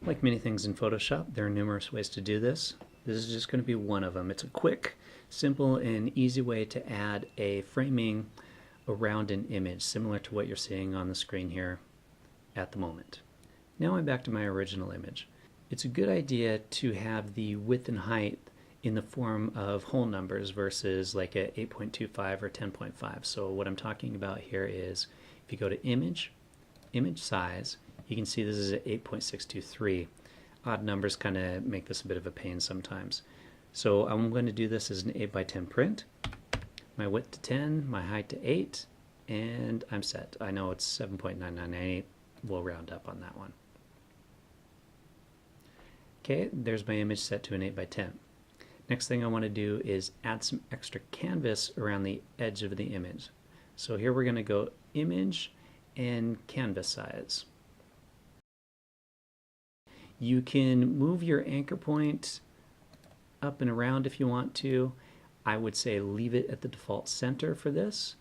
Like many things in Photoshop, there are numerous ways to do this. This is just going to be one of them. It's a quick, simple, and easy way to add a framing around an image, similar to what you're seeing on the screen here at the moment. Now I'm back to my original image. It's a good idea to have the width and height in the form of whole numbers versus like a 8.25 or 10.5. So what I'm talking about here is if you go to image, image size, you can see this is at 8.623. Odd numbers kind of make this a bit of a pain sometimes. So I'm going to do this as an 8 by 10 print. My width to 10, my height to 8, and I'm set. I know it's 7.998. We'll round up on that one. Okay, there's my image set to an 8 by 10. Next thing I want to do is add some extra canvas around the edge of the image. So here we're going to go image and canvas size. You can move your anchor point up and around if you want to. I would say leave it at the default center for this.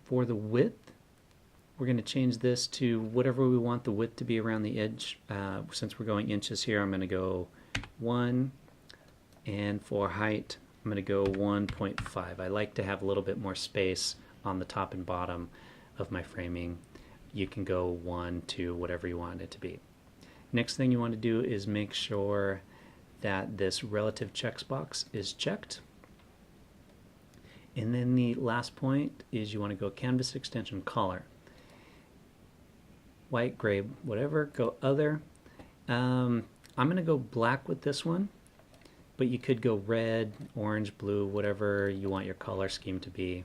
For the width, we're going to change this to whatever we want the width to be around the edge. Since we're going inches here, I'm going to go 1. And for height, I'm going to go 1.5. I like to have a little bit more space on the top and bottom of my framing. You can go 1 to whatever you want it to be. Next thing you want to do is make sure that this relative checkbox is checked. And then the last point is you want to go canvas extension color. White, gray, whatever, go other. I'm going to go black with this one. But you could go red, orange, blue, whatever you want your color scheme to be.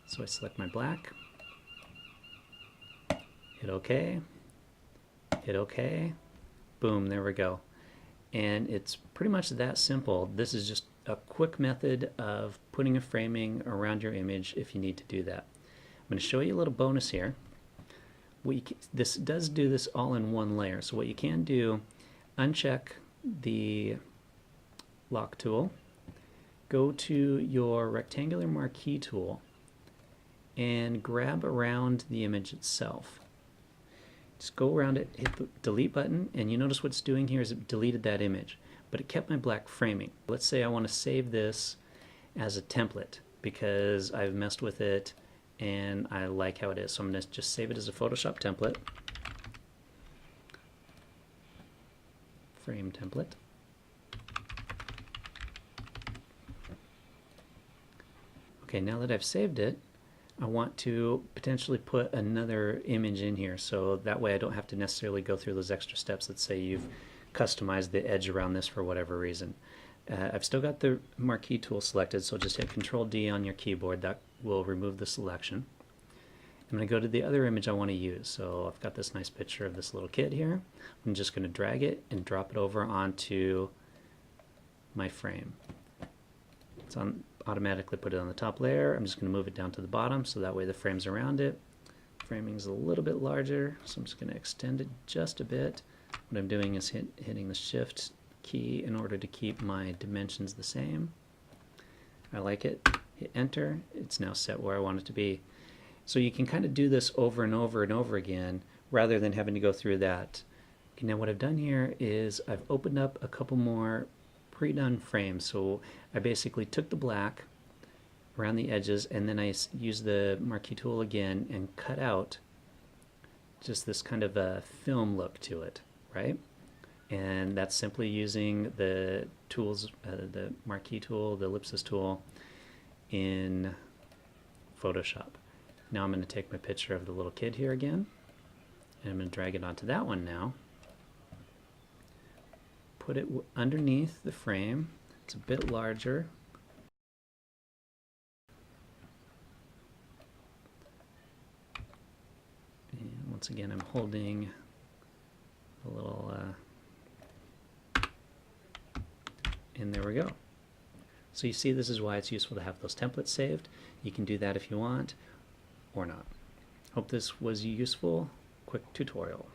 So I select my black, hit OK, hit OK, boom, there we go. And it's pretty much that simple. This is just a quick method of putting a framing around your image if you need to do that. I'm going to show you a little bonus here. This does do this all in one layer. So what you can do, uncheck the lock tool, go to your rectangular marquee tool and grab around the image itself. Just go around it, hit the delete button, and you notice what it's doing here is it deleted that image, but it kept my black framing. Let's say I want to save this as a template because I've messed with it and I like how it is. So I'm going to just save it as a Photoshop template. Frame template. Okay, now that I've saved it, I want to potentially put another image in here so that way I don't have to necessarily go through those extra steps. Let's say you've customized the edge around this for whatever reason. I've still got the marquee tool selected, so just hit Control D on your keyboard. That will remove the selection. I'm going to go to the other image I want to use. So I've got this nice picture of this little kid here. I'm just going to drag it and drop it over onto my frame. It's automatically put it on the top layer. I'm just going to move it down to the bottom so that way the frame's around it. Framing is a little bit larger, so I'm just going to extend it just a bit. What I'm doing is hitting the Shift key in order to keep my dimensions the same. I like it. Hit Enter. It's now set where I want it to be. So you can kind of do this over and over and over again rather than having to go through that. Okay, now what I've done here is I've opened up a couple more pre-done frames. So I basically took the black around the edges and then I used the marquee tool again and cut out just this kind of a film look to it, right? And that's simply using the tools, the marquee tool, the ellipsis tool in Photoshop. Now I'm going to take my picture of the little kid here again, and I'm going to drag it onto that one now. Put it underneath the frame. It's a bit larger. And once again, I'm holding a little, and there we go. So you see, this is why it's useful to have those templates saved. You can do that if you want or not. Hope this was useful. Quick tutorial.